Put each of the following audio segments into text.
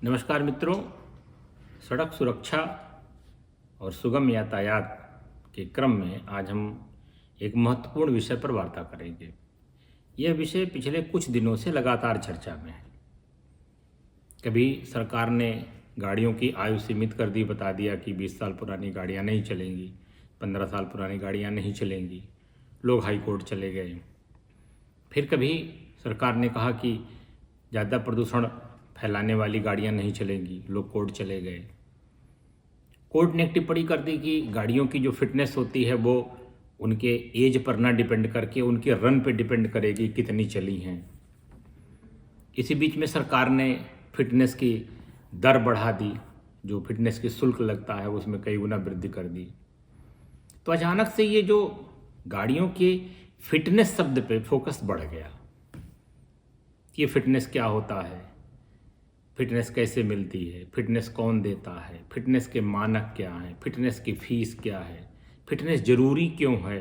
नमस्कार मित्रों, सड़क सुरक्षा और सुगम यातायात के क्रम में आज हम एक महत्वपूर्ण विषय पर वार्ता करेंगे। यह विषय पिछले कुछ दिनों से लगातार चर्चा में है। कभी सरकार ने गाड़ियों की आयु सीमित कर दी, बता दिया कि 20 साल पुरानी गाड़ियां नहीं चलेंगी, 15 साल पुरानी गाड़ियां नहीं चलेंगी, लोग हाई कोर्ट चले गए। फिर कभी सरकार ने कहा कि ज़्यादा प्रदूषण फैलाने वाली गाड़ियां नहीं चलेंगी, लोग कोर्ट चले गए। कोर्ट ने एक टिप्पणी कर दी कि गाड़ियों की जो फिटनेस होती है वो उनके एज पर ना डिपेंड करके उनके रन पे डिपेंड करेगी कितनी चली हैं। इसी बीच में सरकार ने फिटनेस की दर बढ़ा दी, जो फिटनेस की शुल्क लगता है उसमें कई गुना वृद्धि कर दी। तो अचानक से ये जो गाड़ियों के फिटनेस शब्द पे फोकस बढ़ गया कि फिटनेस क्या होता है, फिटनेस कैसे मिलती है, फिटनेस कौन देता है, फिटनेस के मानक क्या हैं, फिटनेस की फीस क्या है, फिटनेस ज़रूरी क्यों है,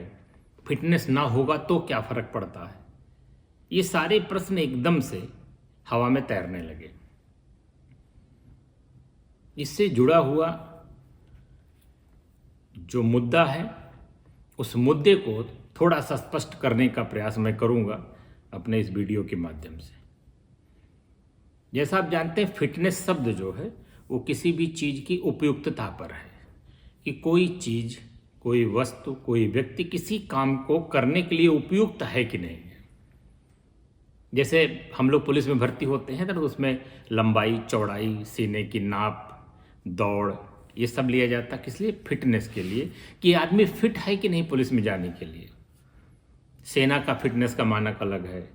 फिटनेस ना होगा तो क्या फ़र्क पड़ता है। ये सारे प्रश्न एकदम से हवा में तैरने लगे। इससे जुड़ा हुआ जो मुद्दा है उस मुद्दे को थोड़ा सा स्पष्ट करने का प्रयास मैं करूँगा अपने इस वीडियो के माध्यम से। जैसा आप जानते हैं, फिटनेस शब्द जो है वो किसी भी चीज़ की उपयुक्तता पर है कि कोई चीज़, कोई वस्तु, कोई व्यक्ति किसी काम को करने के लिए उपयुक्त है कि नहीं है। जैसे हम लोग पुलिस में भर्ती होते हैं तो उसमें लंबाई, चौड़ाई, सीने की नाप, दौड़, ये सब लिया जाता है। किस लिए? फिटनेस के लिए, कि आदमी फिट है कि नहीं पुलिस में जाने के लिए। सेना का फिटनेस का मानक अलग है।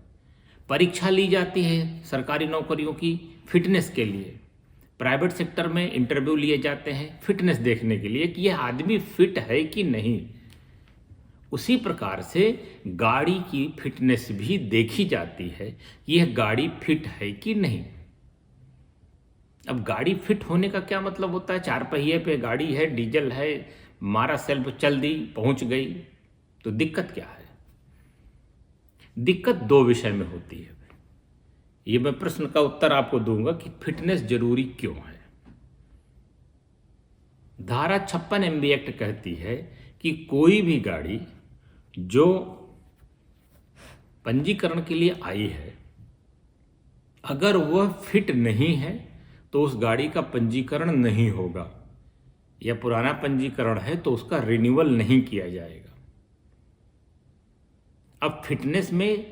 परीक्षा ली जाती है सरकारी नौकरियों की फिटनेस के लिए। प्राइवेट सेक्टर में इंटरव्यू लिए जाते हैं फिटनेस देखने के लिए कि यह आदमी फिट है कि नहीं। उसी प्रकार से गाड़ी की फिटनेस भी देखी जाती है कि यह गाड़ी फिट है कि नहीं। अब गाड़ी फिट होने का क्या मतलब होता है? 4 पहिए पे गाड़ी है, डीजल है, मारा सेल्फ चल दी, पहुंच गई, तो दिक्कत क्या है? दिक्कत 2 विषय में होती है। ये मैं प्रश्न का उत्तर आपको दूंगा कि फिटनेस जरूरी क्यों है। धारा 56 MB एक्ट कहती है कि कोई भी गाड़ी जो पंजीकरण के लिए आई है, अगर वह फिट नहीं है तो उस गाड़ी का पंजीकरण नहीं होगा, या पुराना पंजीकरण है तो उसका रिन्यूअल नहीं किया जाएगा। अब फिटनेस में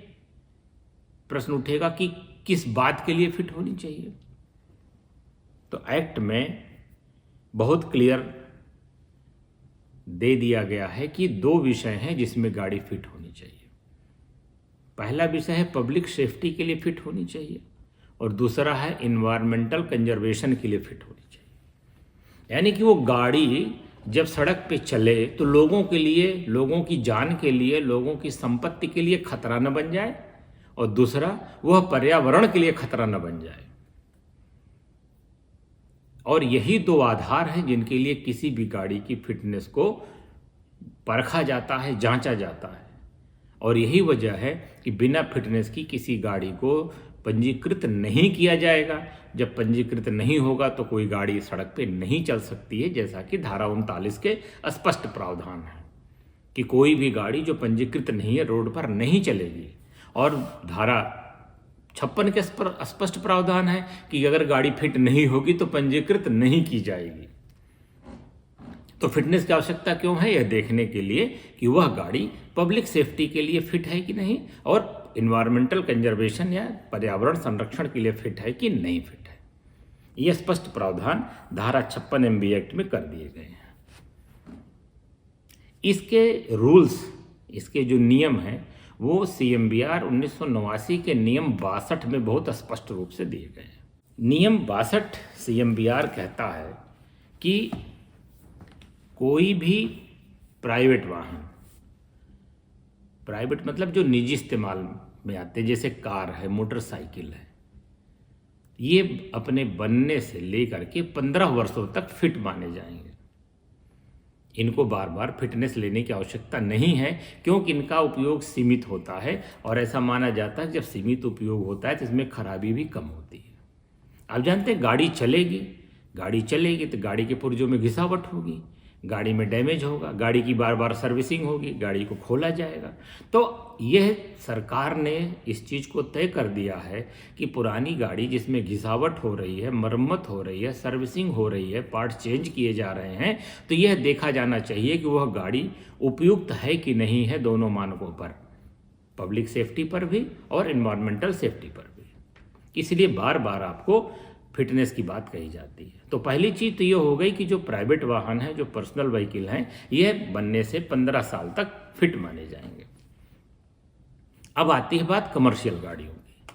प्रश्न उठेगा कि किस बात के लिए फिट होनी चाहिए। तो एक्ट में बहुत क्लियर दे दिया गया है कि 2 विषय हैं जिसमें गाड़ी फिट होनी चाहिए। पहला विषय है पब्लिक सेफ्टी के लिए फिट होनी चाहिए, और दूसरा है इन्वायरमेंटल कंजर्वेशन के लिए फिट होनी चाहिए। यानी कि वो गाड़ी जब सड़क पे चले तो लोगों के लिए, लोगों की जान के लिए, लोगों की संपत्ति के लिए खतरा न बन जाए, और दूसरा वह पर्यावरण के लिए खतरा न बन जाए। और यही 2 आधार हैं जिनके लिए किसी भी गाड़ी की फिटनेस को परखा जाता है, जांचा जाता है। और यही वजह है कि बिना फिटनेस की किसी गाड़ी को पंजीकृत नहीं किया जाएगा। जब पंजीकृत नहीं होगा तो कोई गाड़ी सड़क पे नहीं चल सकती है, जैसा कि धारा 39 के स्पष्ट प्रावधान है कि कोई भी गाड़ी जो पंजीकृत नहीं है रोड पर नहीं चलेगी। और धारा 56 के स्पष्ट प्रावधान है कि अगर गाड़ी फिट नहीं होगी तो पंजीकृत नहीं की जाएगी। तो फिटनेस की आवश्यकता क्यों है? यह देखने के लिए कि वह गाड़ी पब्लिक सेफ्टी के लिए फिट है कि नहीं, और इन्वायरमेंटल कंजर्वेशन या पर्यावरण संरक्षण के लिए फिट है कि नहीं फिट है। यह स्पष्ट प्रावधान धारा 56 MB एक्ट में कर दिए गए हैं। इसके रूल्स, इसके जो नियम हैं वो CMVR 1989 के नियम 62 में बहुत स्पष्ट रूप से दिए गए हैं। नियम 62 CMVR कहता है कि कोई भी प्राइवेट वाहन, प्राइवेट मतलब जो निजी इस्तेमाल में आते, जैसे कार है, मोटरसाइकिल है, ये अपने बनने से लेकर के 15 वर्षों तक फिट माने जाएंगे। इनको बार बार फिटनेस लेने की आवश्यकता नहीं है, क्योंकि इनका उपयोग सीमित होता है, और ऐसा माना जाता है कि जब सीमित उपयोग होता है तो इसमें खराबी भी कम होती है। आप जानते हैं गाड़ी चलेगी तो गाड़ी के पुर्जों में घिसावट होगी, गाड़ी में डैमेज होगा, गाड़ी की बार बार सर्विसिंग होगी, गाड़ी को खोला जाएगा। तो यह सरकार ने इस चीज़ को तय कर दिया है कि पुरानी गाड़ी जिसमें घिसावट हो रही है, मरम्मत हो रही है, सर्विसिंग हो रही है, पार्ट चेंज किए जा रहे हैं, तो यह देखा जाना चाहिए कि वह गाड़ी उपयुक्त है कि नहीं है, दोनों मानकों पर, पब्लिक सेफ्टी पर भी और इन्वायरमेंटल सेफ्टी पर भी। इसलिए बार बार आपको फिटनेस की बात कही जाती है। तो पहली चीज़ तो ये हो गई कि जो प्राइवेट वाहन है, जो पर्सनल व्हीकल हैं, यह बनने से 15 साल तक फिट माने जाएंगे। अब आती है बात कमर्शियल गाड़ियों की।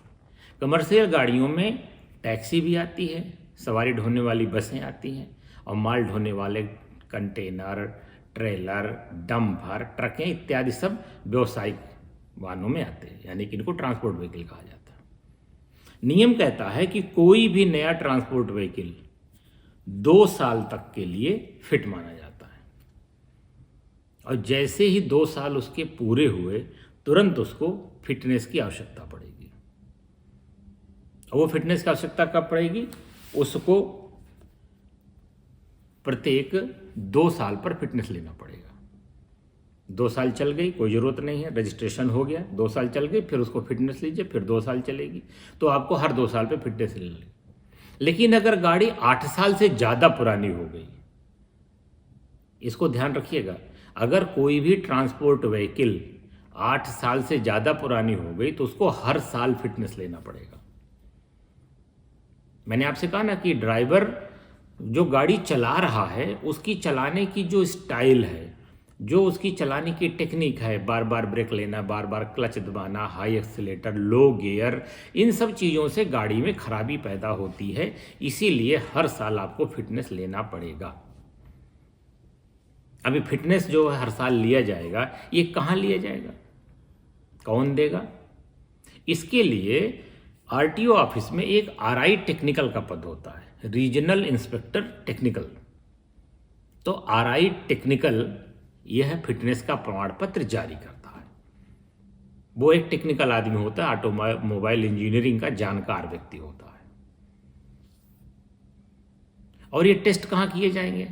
कमर्शियल गाड़ियों में टैक्सी भी आती है, सवारी ढोने वाली बसें आती हैं, और माल ढोने वाले कंटेनर, ट्रेलर, डंपर, ट्रकें इत्यादि सब व्यावसायिक वाहनों में आते हैं, यानी कि इनको ट्रांसपोर्ट व्हीकल कहा जाता है। नियम कहता है कि कोई भी नया ट्रांसपोर्ट व्हीकल 2 साल तक के लिए फिट माना जाता है, और जैसे ही 2 साल उसके पूरे हुए तुरंत उसको फिटनेस की आवश्यकता पड़ेगी। और वो फिटनेस की आवश्यकता कब पड़ेगी? उसको प्रत्येक 2 साल पर फिटनेस लेना पड़ेगा। 2 साल चल गई, कोई ज़रूरत नहीं है, रजिस्ट्रेशन हो गया, 2 साल चल गई, फिर उसको फिटनेस लीजिए, फिर 2 साल चलेगी, तो आपको हर 2 साल पे फिटनेस ले लेगी। लेकिन अगर गाड़ी 8 साल से ज़्यादा पुरानी हो गई, इसको ध्यान रखिएगा, अगर कोई भी ट्रांसपोर्ट व्हीकल 8 साल से ज़्यादा पुरानी हो गई तो उसको हर साल फिटनेस लेना पड़ेगा। मैंने आपसे कहा ना कि ड्राइवर जो गाड़ी चला रहा है, उसकी चलाने की जो स्टाइल है, जो उसकी चलाने की टेक्निक है, बार बार ब्रेक लेना, बार बार क्लच दबाना, हाई एक्सीलेटर, लो गियर, इन सब चीज़ों से गाड़ी में खराबी पैदा होती है। इसीलिए हर साल आपको फिटनेस लेना पड़ेगा। अभी फिटनेस जो हर साल लिया जाएगा, ये कहाँ लिया जाएगा, कौन देगा? इसके लिए आरटीओ ऑफिस में एक आरआई टेक्निकल का पद होता है, रीजनल इंस्पेक्टर टेक्निकल। तो आरआई टेक्निकल यह फिटनेस का प्रमाण पत्र जारी करता है। वो एक टेक्निकल आदमी होता है, ऑटोमोबाइल इंजीनियरिंग का जानकार व्यक्ति होता है। और ये टेस्ट कहाँ किए जाएंगे?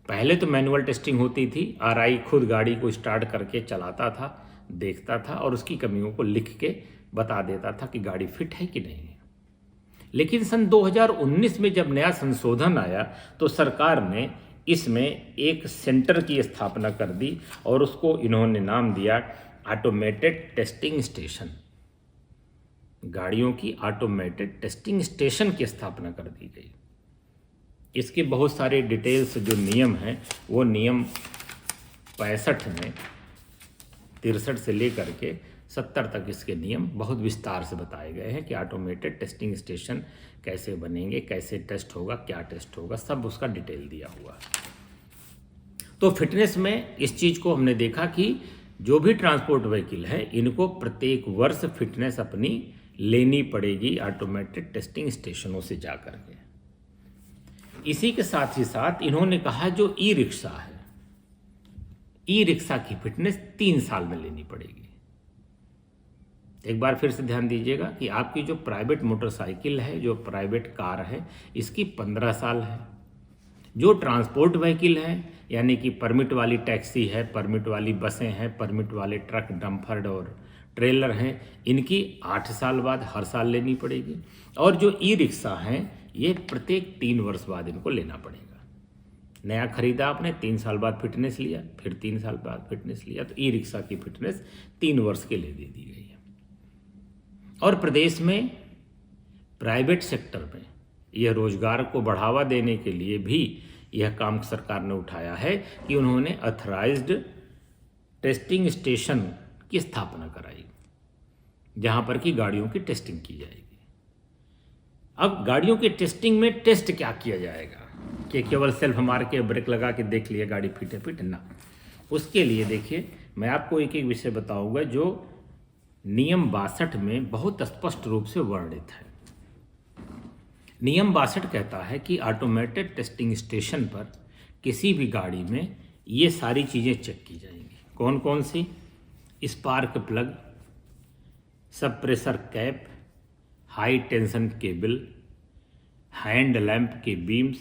पहले तो मैनुअल टेस्टिंग होती थी, आरआई खुद गाड़ी को स्टार्ट करके चलाता था, देखता था और उसकी कमियों को लिख के बता देता था कि गाड़ी फिट है कि नहीं है। लेकिन सन 2019 में जब नया संशोधन आया तो सरकार ने इसमें एक सेंटर की स्थापना कर दी और उसको इन्होंने नाम दिया ऑटोमेटेड टेस्टिंग स्टेशन। गाड़ियों की ऑटोमेटेड टेस्टिंग स्टेशन की स्थापना कर दी गई। इसके बहुत सारे डिटेल्स जो नियम हैं, वो नियम 65 में 63 से लेकर के 70 तक इसके नियम बहुत विस्तार से बताए गए हैं कि ऑटोमेटेड टेस्टिंग स्टेशन कैसे बनेंगे, कैसे टेस्ट होगा, क्या टेस्ट होगा, सब उसका डिटेल दिया हुआ है। तो फिटनेस में इस चीज़ को हमने देखा कि जो भी ट्रांसपोर्ट व्हीकल है, इनको प्रत्येक वर्ष फिटनेस अपनी लेनी पड़ेगी ऑटोमेटेड टेस्टिंग स्टेशनों से जा कर के। इसी के साथ ही साथ इन्होंने कहा जो ई रिक्शा है, ई रिक्शा की फिटनेस 3 साल में लेनी पड़ेगी। एक बार फिर से ध्यान दीजिएगा कि आपकी जो प्राइवेट मोटरसाइकिल है, जो प्राइवेट कार है, इसकी 15 साल है। जो ट्रांसपोर्ट व्हीकल है, यानी कि परमिट वाली टैक्सी है, परमिट वाली बसें हैं, परमिट वाले ट्रक, डंपर और ट्रेलर हैं, इनकी 8 साल बाद हर साल लेनी पड़ेगी। और जो ई रिक्शा हैं, ये प्रत्येक 3 वर्ष बाद इनको लेना पड़ेगा। नया खरीदा आपने, 3 साल बाद फिटनेस लिया, फिर 3 साल बाद फिटनेस लिया, तो ई रिक्शा की फिटनेस 3 वर्ष के लिए दे दी गई है। और प्रदेश में प्राइवेट सेक्टर में यह रोजगार को बढ़ावा देने के लिए भी यह काम सरकार ने उठाया है कि उन्होंने ऑथराइज्ड टेस्टिंग स्टेशन की स्थापना कराई, जहां पर कि गाड़ियों की टेस्टिंग की जाएगी। अब गाड़ियों की टेस्टिंग में टेस्ट क्या किया जाएगा कि केवल सेल्फ मार के ब्रेक लगा के देख लिया गाड़ी फिट है, फिट ना। उसके लिए देखिए, मैं आपको एक एक विषय बताऊंगा जो नियम 62 में बहुत स्पष्ट रूप से वर्णित है। नियम 62 कहता है कि ऑटोमेटेड टेस्टिंग स्टेशन पर किसी भी गाड़ी में ये सारी चीज़ें चेक की जाएंगी। कौन कौन सी? स्पार्क प्लग, सब pressure cap, high tension cable, hand lamp के बीम्स,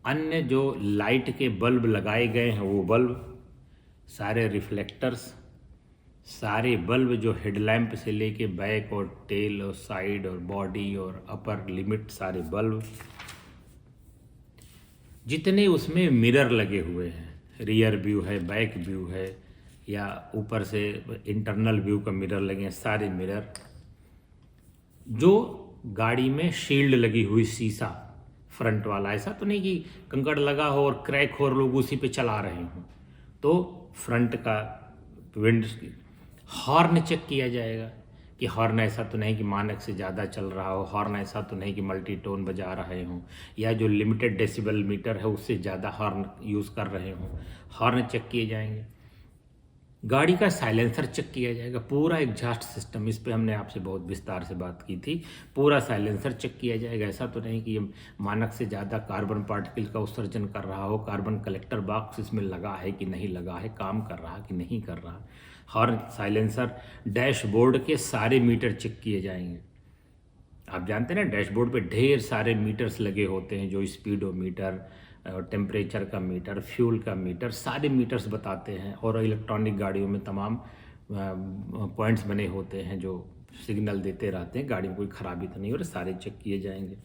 अन्य जो लाइट के बल्ब लगाए गए हैं वो बल्ब, सारे रिफ्लेक्टर्स, सारे बल्ब जो हेडलैम्प से लेके बैक और टेल और साइड और बॉडी और अपर लिमिट सारे बल्ब, जितने उसमें मिरर लगे हुए हैं, रियर व्यू है, बैक व्यू है, या ऊपर से इंटरनल व्यू का मिरर लगे हैं, सारे मिरर, जो गाड़ी में शील्ड लगी हुई शीशा फ्रंट वाला, ऐसा तो नहीं कि कंकड़ लगा हो और क्रैक हो और लोग उसी पे चला रहे हों, तो फ्रंट का विंड, हॉर्न चेक किया जाएगा कि हॉर्न ऐसा तो नहीं कि मानक से ज़्यादा चल रहा हो, हॉर्न ऐसा तो नहीं कि मल्टी टोन बजा रहे हों, या जो लिमिटेड डेसिबल मीटर है उससे ज़्यादा हॉर्न यूज़ कर रहे हों, हॉर्न चेक किए जाएंगे। गाड़ी का साइलेंसर चेक किया जाएगा, पूरा एग्जॉस्ट सिस्टम, इस पे हमने आपसे बहुत विस्तार से बात की थी, पूरा साइलेंसर चेक किया जाएगा। ऐसा तो नहीं कि ये मानक से ज़्यादा कार्बन पार्टिकल का उत्सर्जन कर रहा हो, कार्बन कलेक्टर बॉक्स इसमें लगा है कि नहीं लगा है, काम कर रहा कि नहीं कर रहा। हॉर्न, साइलेंसर, डैशबोर्ड के सारे मीटर चेक किए जाएंगे। आप जानते हैं ना, डैशबोर्ड पे ढेर सारे मीटर्स लगे होते हैं, जो स्पीडोमीटर, टेम्परेचर का मीटर, फ्यूल का मीटर, सारे मीटर्स बताते हैं। और इलेक्ट्रॉनिक गाड़ियों में तमाम पॉइंट्स बने होते हैं जो सिग्नल देते रहते हैं, गाड़ी में कोई खराबी तो नहीं हो रही, सारे चेक किए जाएंगे।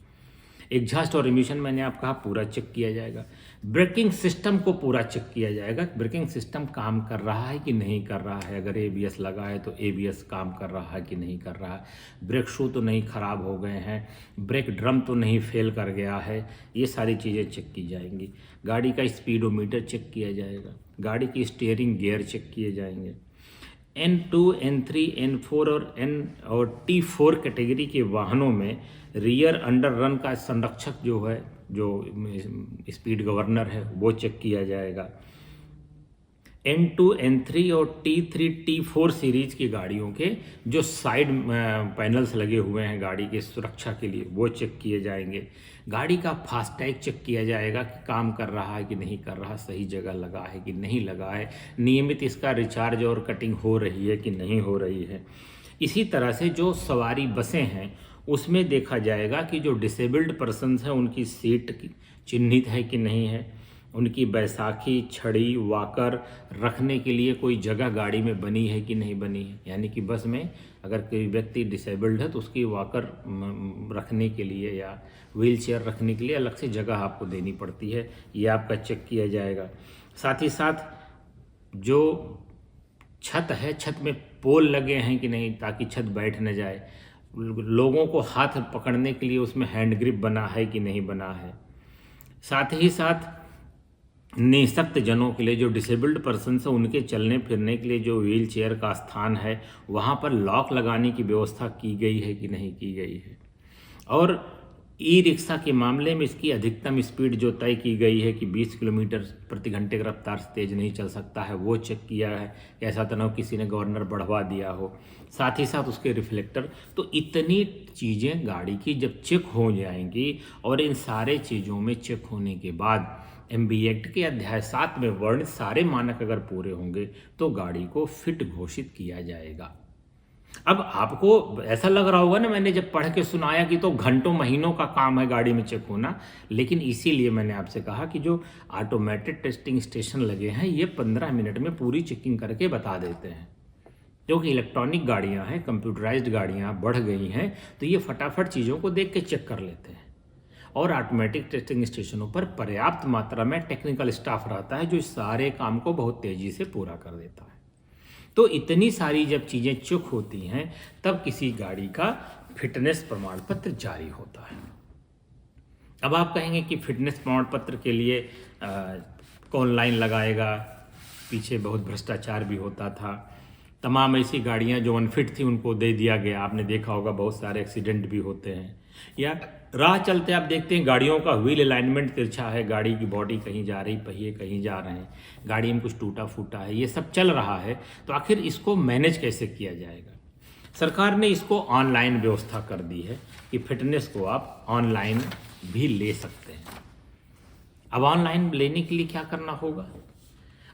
एग्जॉस्ट और इमिशन मैंने आप कहा पूरा चेक किया जाएगा। ब्रेकिंग सिस्टम को पूरा चेक किया जाएगा, ब्रेकिंग सिस्टम काम कर रहा है कि नहीं कर रहा है, अगर एबीएस लगा है तो एबीएस काम कर रहा है कि नहीं कर रहा है, ब्रेक शू तो नहीं खराब हो गए हैं, ब्रेक ड्रम तो नहीं फेल कर गया है, ये सारी चीज़ें चेक की जाएंगी। गाड़ी का स्पीडोमीटर चेक किया जाएगा, गाड़ी की स्टीयरिंग गियर चेक किए जाएंगे। N2, N3, N4 और T4 कैटेगरी के वाहनों में रियर अंडर रन का संरक्षक जो है, जो स्पीड गवर्नर है, वो चेक किया जाएगा। N2, N3 और T3, T4 सीरीज की गाड़ियों के जो साइड पैनल्स लगे हुए हैं गाड़ी के सुरक्षा के लिए, वो चेक किए जाएंगे। गाड़ी का फास्टैग चेक किया जाएगा कि काम कर रहा है कि नहीं कर रहा, सही जगह लगा है कि नहीं लगा है, नियमित इसका रिचार्ज और कटिंग हो रही है कि नहीं हो रही है। इसी तरह से जो सवारी बसें हैं उसमें देखा जाएगा कि जो डिसेबल्ड पर्सनस हैं उनकी सीट चिन्हित है कि नहीं है, उनकी बैसाखी, छड़ी, वाकर रखने के लिए कोई जगह गाड़ी में बनी है कि नहीं बनी है। यानी कि बस में अगर कोई व्यक्ति डिसेबल्ड है तो उसकी वाकर रखने के लिए या व्हील चेयर रखने के लिए अलग से जगह आपको देनी पड़ती है, ये आपका चेक किया जाएगा। साथ ही साथ जो छत है, छत में पोल लगे हैं कि नहीं, ताकि छत बैठ न जाए, लोगों को हाथ पकड़ने के लिए उसमें हैंड ग्रिप बना है कि नहीं बना है। साथ ही साथ निःशक्त जनों के लिए, जो डिसेबल्ड पर्सन है, उनके चलने फिरने के लिए जो व्हील चेयर का स्थान है वहाँ पर लॉक लगाने की व्यवस्था की गई है कि नहीं की गई है। और ई रिक्शा के मामले में इसकी अधिकतम स्पीड जो तय की गई है कि 20 किलोमीटर प्रति घंटे की रफ्तार से तेज नहीं चल सकता है, वो चेक किया है। ऐसा तो ना हो किसी ने गवर्नर बढ़वा दिया हो। साथ ही साथ उसके रिफ्लेक्टर, तो इतनी चीज़ें गाड़ी की जब चेक हो जाएंगी, और इन सारे चीज़ों में चेक होने के बाद एमबी एक्ट के अध्याय 7 में वर्णित सारे मानक अगर पूरे होंगे तो गाड़ी को फिट घोषित किया जाएगा। अब आपको ऐसा लग रहा होगा ना, मैंने जब पढ़ के सुनाया कि तो घंटों महीनों का काम है गाड़ी में चेक होना, लेकिन इसीलिए मैंने आपसे कहा कि जो ऑटोमेटेड टेस्टिंग स्टेशन लगे हैं ये 15 मिनट में पूरी चेकिंग करके बता देते हैं। क्योंकि इलेक्ट्रॉनिक गाड़ियां हैं, कंप्यूटराइज्ड गाड़ियां बढ़ गई हैं, तो ये फटाफट चीज़ों को देख के चेक कर लेते हैं। और ऑटोमेटिक टेस्टिंग स्टेशनों पर पर्याप्त मात्रा में टेक्निकल स्टाफ रहता है जो इस सारे काम को बहुत तेज़ी से पूरा कर देता है। तो इतनी सारी जब चीज़ें चेक होती हैं तब किसी गाड़ी का फिटनेस प्रमाण पत्र जारी होता है। अब आप कहेंगे कि फिटनेस प्रमाण पत्र के लिए कौन लाइन लगाएगा, पीछे बहुत भ्रष्टाचार भी होता था। तमाम ऐसी गाड़ियां जो अनफिट थी उनको दे दिया गया। आपने देखा होगा बहुत सारे एक्सीडेंट भी होते हैं, या राह चलते आप देखते हैं गाड़ियों का व्हील अलाइनमेंट तिरछा है, गाड़ी की बॉडी कहीं जा रही, पहिए कहीं जा रहे हैं, गाड़ी में कुछ टूटा फूटा है, ये सब चल रहा है। तो आखिर इसको मैनेज कैसे किया जाएगा? सरकार ने इसको ऑनलाइन व्यवस्था कर दी है कि फिटनेस को आप ऑनलाइन भी ले सकते हैं। अब ऑनलाइन लेने के लिए क्या करना होगा?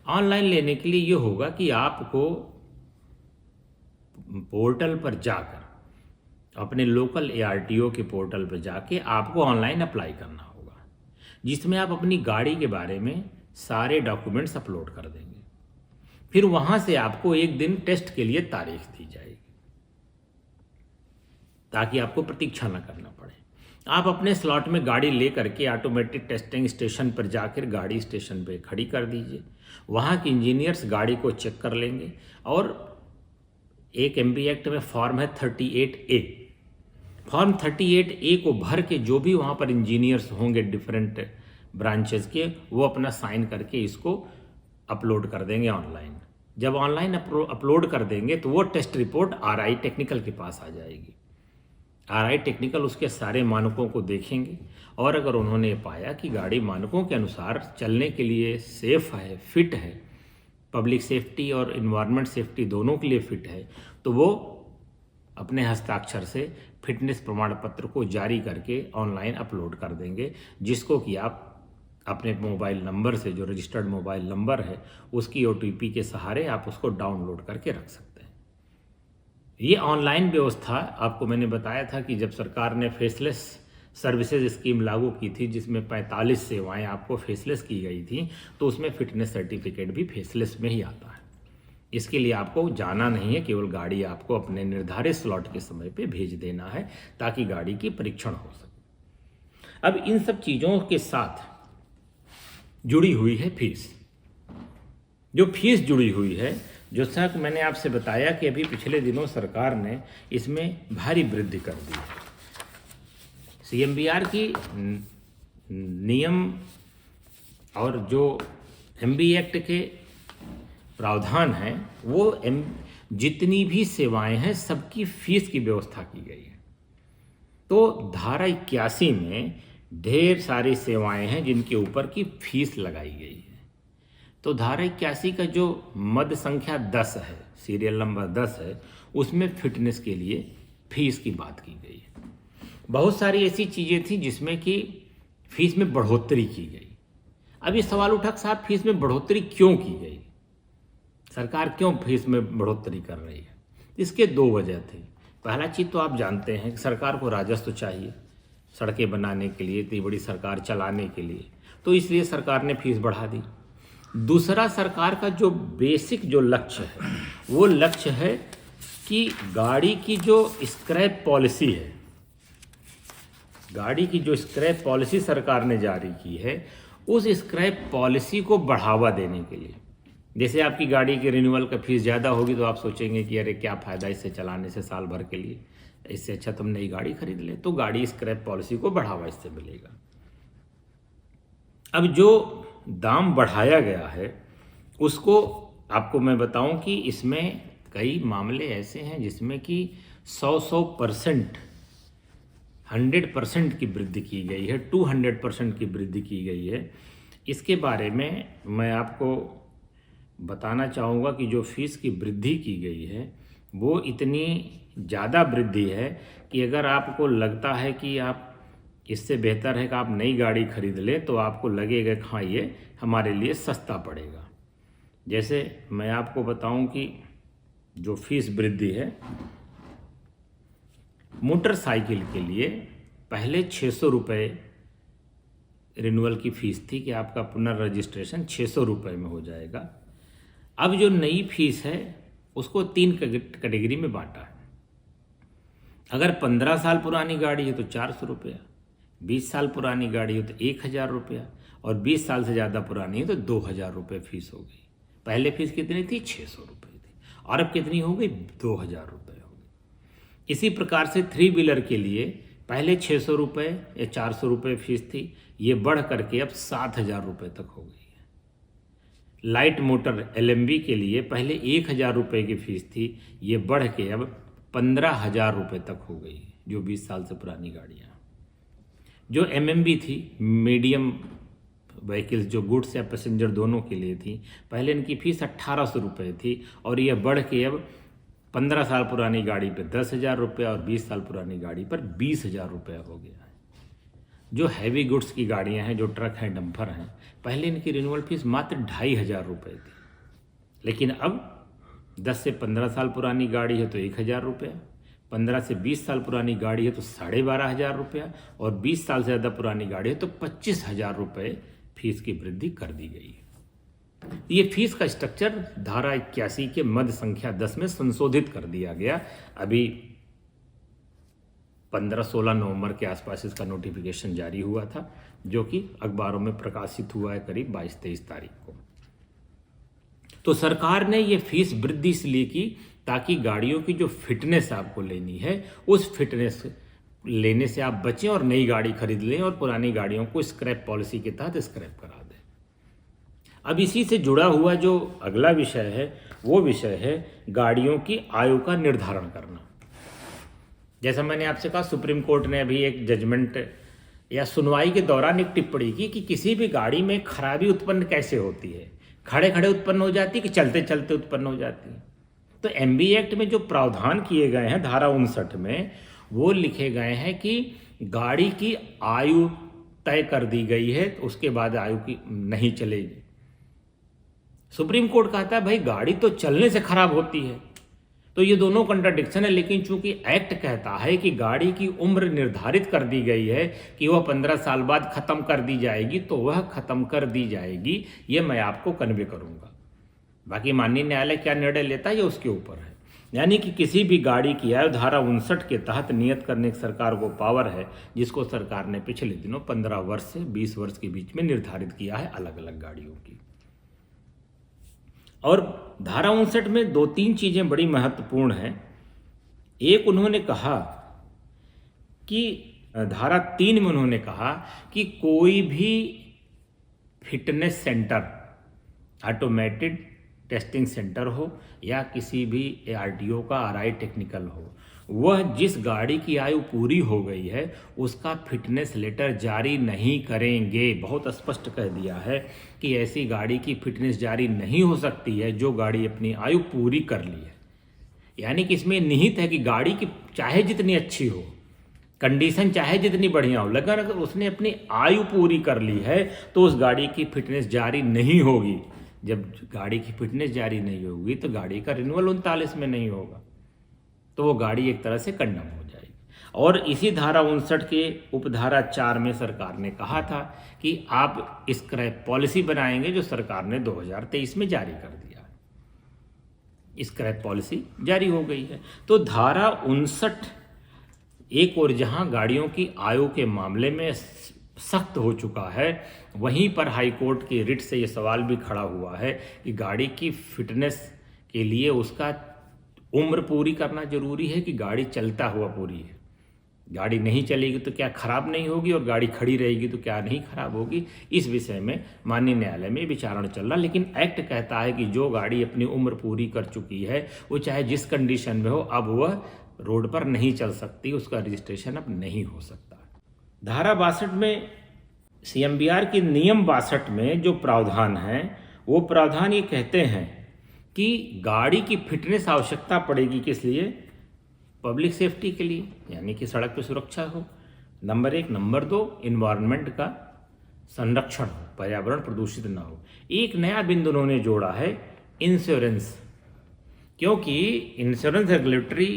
ऑनलाइन लेने के लिए ये होगा कि आपको पोर्टल पर जाकर अपने लोकल ARTO के पोर्टल पर जाके आपको ऑनलाइन अप्लाई करना होगा, जिसमें आप अपनी गाड़ी के बारे में सारे डॉक्यूमेंट्स अपलोड कर देंगे। फिर वहाँ से आपको एक दिन टेस्ट के लिए तारीख दी जाएगी, ताकि आपको प्रतीक्षा न करना पड़े। आप अपने स्लॉट में गाड़ी ले करके ऑटोमेटिक टेस्टिंग स्टेशन पर जाकर गाड़ी स्टेशन पे खड़ी कर दीजिए। वहाँ के इंजीनियर्स गाड़ी को चेक कर लेंगे और एक MB एक्ट में फॉर्म है 38A। फॉर्म 38A को भर के जो भी वहाँ पर इंजीनियर्स होंगे डिफरेंट ब्रांचेस के, वो अपना साइन करके इसको अपलोड कर देंगे ऑनलाइन। जब ऑनलाइन अपलोड कर देंगे तो वो टेस्ट रिपोर्ट RI टेक्निकल के पास आ जाएगी। RI टेक्निकल उसके सारे मानकों को देखेंगे और अगर उन्होंने पाया कि गाड़ी मानकों के अनुसार चलने के लिए सेफ है, फिट है, पब्लिक सेफ्टी और इन्वायरमेंट सेफ्टी दोनों के लिए फिट है, तो वो अपने हस्ताक्षर से फिटनेस प्रमाण पत्र को जारी करके ऑनलाइन अपलोड कर देंगे, जिसको कि आप अपने मोबाइल नंबर से, जो रजिस्टर्ड मोबाइल नंबर है, उसकी OTP के सहारे आप उसको डाउनलोड करके रख सकते हैं। ये ऑनलाइन व्यवस्था आपको मैंने बताया था कि जब सरकार ने फेसलेस सर्विसेज स्कीम लागू की थी, जिसमें 45 सेवाएं आपको फेसलेस की गई थी, तो उसमें फिटनेस सर्टिफिकेट भी फेसलेस में ही आता है। इसके लिए आपको जाना नहीं है, केवल गाड़ी आपको अपने निर्धारित स्लॉट के समय पे भेज देना है, ताकि गाड़ी की परीक्षण हो सके। अब इन सब चीज़ों के साथ जुड़ी हुई है फीस। जो फीस जुड़ी हुई है, जो सर मैंने आपसे बताया कि अभी पिछले दिनों सरकार ने इसमें भारी वृद्धि कर दी है। CMVR की नियम और जो MB एक्ट के प्रावधान हैं, वो जितनी भी सेवाएं हैं सबकी फीस की व्यवस्था की गई है। तो धारा 81 में ढेर सारी सेवाएं हैं जिनके ऊपर की फीस लगाई गई है। तो धारा 81 का जो मद संख्या 10 है, सीरियल नंबर 10 है, उसमें फिटनेस के लिए फीस की बात की गई है। बहुत सारी ऐसी चीज़ें थी जिसमें कि फीस में बढ़ोतरी की गई। अब ये सवाल उठा कि साहब फीस में बढ़ोतरी क्यों की गई, सरकार क्यों फीस में बढ़ोतरी कर रही है? इसके दो वजह थी। पहला चीज़ तो आप जानते हैं कि सरकार को राजस्व चाहिए सड़कें बनाने के लिए, इतनी बड़ी सरकार चलाने के लिए, तो इसलिए सरकार ने फीस बढ़ा दी। दूसरा, सरकार का जो बेसिक जो लक्ष्य है, वो लक्ष्य है कि गाड़ी की जो स्क्रैप पॉलिसी है, गाड़ी की जो स्क्रैप पॉलिसी सरकार ने जारी की है, उस स्क्रैप पॉलिसी को बढ़ावा देने के लिए। जैसे आपकी गाड़ी की रिन्यूअल का फीस ज़्यादा होगी तो आप सोचेंगे कि अरे क्या फ़ायदा इससे चलाने से साल भर के लिए, इससे अच्छा तुम नई गाड़ी खरीद ले। तो गाड़ी स्क्रैप पॉलिसी को बढ़ावा इससे मिलेगा। अब जो दाम बढ़ाया गया है उसको आपको मैं बताऊं कि इसमें कई मामले ऐसे हैं जिसमें कि 100% 100% की वृद्धि की गई है, 200% की वृद्धि की गई है। इसके बारे में मैं आपको बताना चाहूँगा कि जो फीस की वृद्धि की गई है वो इतनी ज़्यादा वृद्धि है कि अगर आपको लगता है कि आप इससे बेहतर है कि आप नई गाड़ी खरीद लें, तो आपको लगेगा कि हाँ ये हमारे लिए सस्ता पड़ेगा। जैसे मैं आपको बताऊं कि जो फीस वृद्धि है, मोटरसाइकिल के लिए पहले 600 रुपये रिन्यूअल की फ़ीस थी कि आपका पुनर्रजिस्ट्रेशन 600 रुपये में हो जाएगा। अब जो नई फीस है उसको 3 कैटेगरी में बांटा है। अगर 15 साल पुरानी गाड़ी है तो 400 रुपया, 20 साल पुरानी गाड़ी है तो 1000 रुपया, और 20 साल से ज़्यादा पुरानी है तो 2000 रुपये फीस हो गई। पहले फीस कितनी थी? 600 रुपये थी, और अब कितनी हो गई? 2000 रुपये हो गई। इसी प्रकार से 3 व्हीलर के लिए पहले 600 रुपये या 400 रुपये फीस थी, ये बढ़ करके अब 7000 रुपये तक हो गई है। लाइट मोटर LMB के लिए पहले 1000 रुपये की फ़ीस थी, ये बढ़ के अब 15000 रुपये तक हो गई, जो 20 साल से पुरानी गाड़ियाँ। जो MMB थी, मीडियम व्हीकल्स, जो गुड्स या पैसेंजर दोनों के लिए थी, पहले इनकी फ़ीस 1800 रुपये थी, और यह बढ़ के अब 15 साल पुरानी गाड़ी पे 10,000 रुपये और 20 साल पुरानी गाड़ी पर 20,000 रुपये हो गया है। जो हैवी गुड्स की गाड़ियां हैं, जो ट्रक हैं, डंपर हैं, पहले इनकी रिन्यूअल फीस मात्र 2500 रुपये थी, लेकिन अब 10 से 15 साल पुरानी गाड़ी है तो 1000 रुपये, 15 से 20 साल पुरानी गाड़ी है तो 12,500 रुपया, और 20 साल से ज़्यादा पुरानी गाड़ी है तो 25,000 रुपये फीस की वृद्धि कर दी गई है। ये फीस का स्ट्रक्चर धारा 81 के मद संख्या 10 में संशोधित कर दिया गया। अभी 15-16 नवंबर के आसपास इसका नोटिफिकेशन जारी हुआ था, जो कि अखबारों में प्रकाशित हुआ है करीब 22-23 तारीख को। तो सरकार ने ये फीस वृद्धि इसलिए की ताकि गाड़ियों की जो फिटनेस आपको लेनी है, उस फिटनेस लेने से आप बचें और नई गाड़ी खरीद लें और पुरानी गाड़ियों को स्क्रैप पॉलिसी के तहत स्क्रैप करा दें। अब इसी से जुड़ा हुआ जो अगला विषय है वो विषय है गाड़ियों की आयु का निर्धारण करना। जैसा मैंने आपसे कहा, सुप्रीम कोर्ट ने अभी एक जजमेंट या सुनवाई के दौरान एक टिप्पणी की कि किसी भी गाड़ी में खराबी उत्पन्न कैसे होती है, खड़े खड़े उत्पन्न हो जाती है कि चलते चलते उत्पन्न हो जाती है। तो एमबी एक्ट में जो प्रावधान किए गए हैं धारा 59 में, वो लिखे गए हैं कि गाड़ी की आयु तय कर दी गई है, तो उसके बाद आयु की नहीं चलेगी। सुप्रीम कोर्ट कहता है भाई गाड़ी तो चलने से खराब होती है, तो ये दोनों कंट्राडिक्शन है। लेकिन चूंकि एक्ट कहता है कि गाड़ी की उम्र निर्धारित कर दी गई है कि वह 15 साल बाद खत्म कर दी जाएगी, तो वह खत्म कर दी जाएगी, ये मैं आपको कन्वे करूंगा। बाकी माननीय न्यायालय क्या निर्णय लेता है ये उसके ऊपर है। यानी कि किसी भी गाड़ी की आयु धारा 59 के तहत नियत करने की सरकार को पावर है, जिसको सरकार ने पिछले दिनों 15 वर्ष से 20 वर्ष के बीच में निर्धारित किया है अलग अलग गाड़ियों की। और धारा 59 में 2-3 चीजें बड़ी महत्वपूर्ण हैं। एक, उन्होंने कहा कि धारा 3 में उन्होंने कहा कि कोई भी fitness centre, automated testing centre हो या किसी भी आरटीओ का आरआई टेक्निकल हो, वह जिस गाड़ी की आयु पूरी हो गई है उसका फिटनेस लेटर जारी नहीं करेंगे। बहुत स्पष्ट कह दिया है कि ऐसी गाड़ी की फिटनेस जारी नहीं हो सकती है जो गाड़ी अपनी आयु पूरी कर ली है। यानी कि इसमें निहित है कि गाड़ी की चाहे जितनी अच्छी हो, कंडीशन चाहे जितनी बढ़िया हो, लेकिन अगर उसने अपनी आयु पूरी कर ली है तो उस गाड़ी की फिटनेस जारी नहीं होगी। जब गाड़ी की फिटनेस जारी नहीं होगी तो गाड़ी का रिन्यूअल 39 में नहीं होगा, तो वो गाड़ी एक तरह से कंडम हो जाएगी। और इसी धारा 59 के उपधारा 4 में सरकार ने कहा था कि आप स्क्रैप पॉलिसी बनाएंगे, जो सरकार ने 2023 में जारी कर दिया। स्क्रैप पॉलिसी जारी हो गई है। तो धारा 59 एक और जहां गाड़ियों की आयु के मामले में सख्त हो चुका है, वहीं पर हाई कोर्ट के रिट से ये सवाल भी खड़ा हुआ है कि गाड़ी की फिटनेस के लिए उसका उम्र पूरी करना जरूरी है कि गाड़ी चलता हुआ पूरी है। गाड़ी नहीं चलेगी तो क्या खराब नहीं होगी, और गाड़ी खड़ी रहेगी तो क्या नहीं खराब होगी। इस विषय में माननीय न्यायालय में विचारण चल रहा। लेकिन एक्ट कहता है कि जो गाड़ी अपनी उम्र पूरी कर चुकी है वो चाहे जिस कंडीशन में हो, अब वह रोड पर नहीं चल सकती, उसका रजिस्ट्रेशन अब नहीं हो सकता। धारा 62 में सीएमबीआर की नियम 62 में जो प्रावधान है, वो प्रावधान ये कहते हैं कि गाड़ी की फिटनेस आवश्यकता पड़ेगी किस लिए? पब्लिक सेफ्टी के लिए, यानी कि सड़क पर सुरक्षा हो, नंबर 1। नंबर 2, इन्वायरमेंट का संरक्षण हो, पर्यावरण प्रदूषित ना हो। एक नया बिंदु उन्होंने जोड़ा है, इंश्योरेंस, क्योंकि insurance regulatory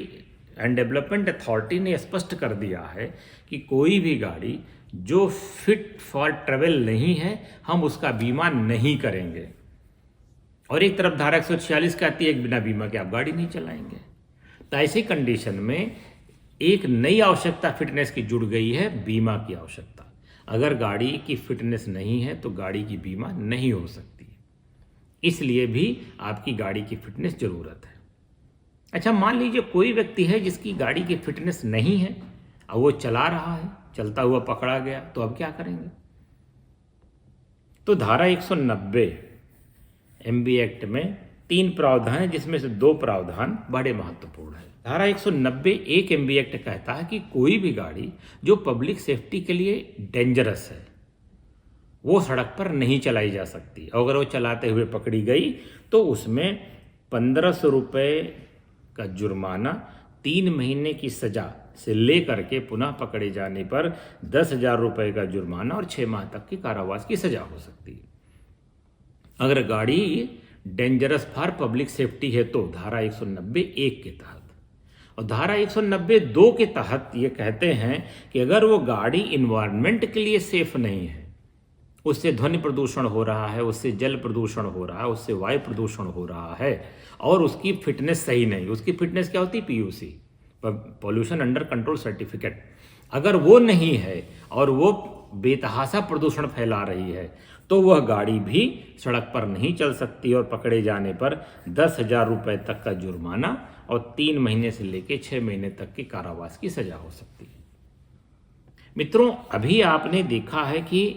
and development authority ने स्पष्ट कर दिया है कि कोई भी गाड़ी जो फिट फॉर ट्रेवल नहीं है, हम उसका बीमा नहीं करेंगे। और एक तरफ धारा 146 कहती है कि बिना बीमा के आप गाड़ी नहीं चलाएंगे। तो ऐसी कंडीशन में एक नई आवश्यकता फिटनेस की जुड़ गई है, बीमा की आवश्यकता। अगर गाड़ी की फिटनेस नहीं है तो गाड़ी की बीमा नहीं हो सकती, इसलिए भी आपकी गाड़ी की फिटनेस जरूरत है। अच्छा, मान लीजिए कोई व्यक्ति है जिसकी गाड़ी की फिटनेस नहीं है और वो चला रहा है, चलता हुआ पकड़ा गया, तो अब क्या करेंगे? तो धारा 190 एमबी एक्ट में 3 प्रावधान है, जिसमें से 2 प्रावधान बड़े महत्वपूर्ण है। धारा 190 एक एमबी एक्ट कहता है कि कोई भी गाड़ी जो पब्लिक सेफ्टी के लिए डेंजरस है वो सड़क पर नहीं चलाई जा सकती। अगर वो चलाते हुए पकड़ी गई तो उसमें 1500 रुपये का जुर्माना, 3 महीने की सजा से लेकर के पुनः पकड़े जाने पर 10,000 रुपये का जुर्माना और 6 माह तक की कारावास की सजा हो सकती है। अगर गाड़ी डेंजरस फॉर पब्लिक सेफ्टी है तो धारा 190 एक के तहत। और धारा 190(2) के तहत ये कहते हैं कि अगर वो गाड़ी इन्वायरमेंट के लिए सेफ नहीं है, उससे ध्वनि प्रदूषण हो रहा है, उससे जल प्रदूषण हो रहा है, उससे वायु प्रदूषण हो रहा है और उसकी फिटनेस सही नहीं, उसकी फिटनेस क्या होती है? PUC, pollution under control certificate, अगर वो नहीं है और वो बेतहासा प्रदूषण फैला रही है तो वह गाड़ी भी सड़क पर नहीं चल सकती और पकड़े जाने पर 10,000 रुपये तक का जुर्माना और 3 महीने से लेकर 6 महीने तक की कारावास की सजा हो सकती है। मित्रों, अभी आपने देखा है कि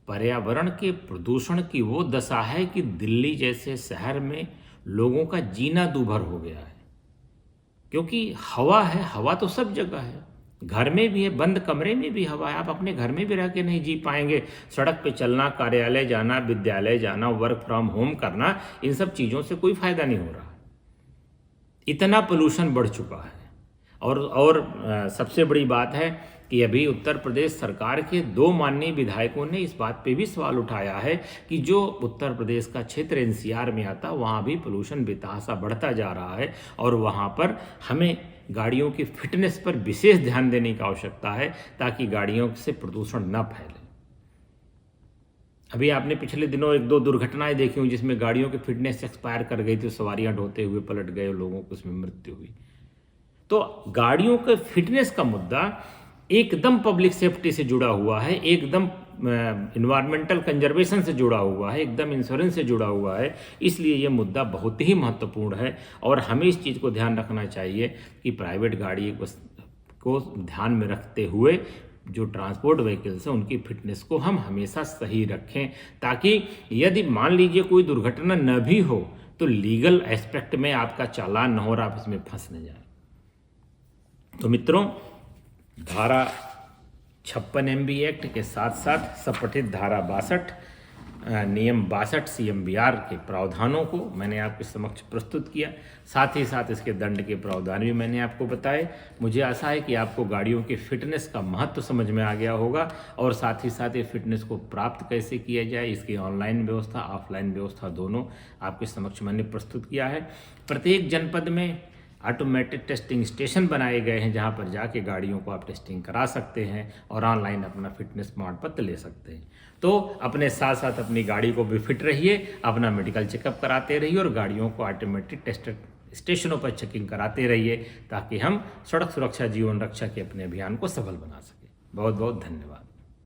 पर्यावरण के प्रदूषण की वो दशा है कि दिल्ली जैसे शहर में लोगों का जीना दूभर हो गया है, क्योंकि हवा है, हवा तो सब जगह है, घर में भी है, बंद कमरे में भी हवा है, आप अपने घर में भी रह के नहीं जी पाएंगे। सड़क पे चलना, कार्यालय जाना, विद्यालय जाना, वर्क फ्रॉम होम करना, इन सब चीज़ों से कोई फायदा नहीं हो रहा। इतना पोल्यूशन बढ़ चुका है। और सबसे बड़ी बात है कि अभी उत्तर प्रदेश सरकार के 2 माननीय विधायकों ने इस बात पे भी सवाल उठाया है कि जो उत्तर प्रदेश का क्षेत्र NCR में आता, वहाँ भी पोल्यूशन बेतहासा बढ़ता जा रहा है और वहाँ पर हमें गाड़ियों की फिटनेस पर विशेष ध्यान देने की आवश्यकता है ताकि गाड़ियों से प्रदूषण न फैले। अभी आपने पिछले दिनों 1-2 दुर्घटनाएं देखी हुई जिसमें गाड़ियों की फिटनेस एक्सपायर कर गई थी, सवारियां ढोते हुए पलट गए और लोगों को उसमें मृत्यु हुई। तो गाड़ियों के फिटनेस का मुद्दा एकदम पब्लिक सेफ्टी से जुड़ा हुआ है, एकदम इन्वायरमेंटल कंजर्वेशन से जुड़ा हुआ है, एकदम इंश्योरेंस से जुड़ा हुआ है। इसलिए ये मुद्दा बहुत ही महत्वपूर्ण है और हमें इस चीज़ को ध्यान रखना चाहिए कि प्राइवेट गाड़ी को ध्यान में रखते हुए जो ट्रांसपोर्ट व्हीकल्स हैं उनकी फिटनेस को हम हमेशा सही रखें, ताकि यदि मान लीजिए कोई दुर्घटना न भी हो तो लीगल एस्पेक्ट में आपका चालान न हो और आप इसमें फंस न जाए। तो मित्रों, धारा 56 MB एक्ट के साथ साथ सपठित धारा 62 नियम 62 CMVR के प्रावधानों को मैंने आपके समक्ष प्रस्तुत किया। साथ ही साथ इसके दंड के प्रावधान भी मैंने आपको बताए। मुझे आशा है कि आपको गाड़ियों की फिटनेस का महत्व समझ में आ गया होगा और साथ ही साथ ये फिटनेस को प्राप्त कैसे किया जाए, इसकी ऑनलाइन व्यवस्था, ऑफलाइन व्यवस्था दोनों आपके समक्ष मैंने प्रस्तुत किया है। प्रत्येक जनपद में ऑटोमेटेड टेस्टिंग स्टेशन बनाए गए हैं जहां पर जाके गाड़ियों को आप टेस्टिंग करा सकते हैं और ऑनलाइन अपना फिटनेस प्रमाण पत्र ले सकते हैं। तो अपने साथ साथ अपनी गाड़ी को भी फिट रहिए, अपना मेडिकल चेकअप कराते रहिए और गाड़ियों को ऑटोमेटेड टेस्टेड स्टेशनों पर चेकिंग कराते रहिए ताकि हम सड़क सुरक्षा जीवन रक्षा के अपने अभियान को सफल बना सकें। बहुत बहुत धन्यवाद।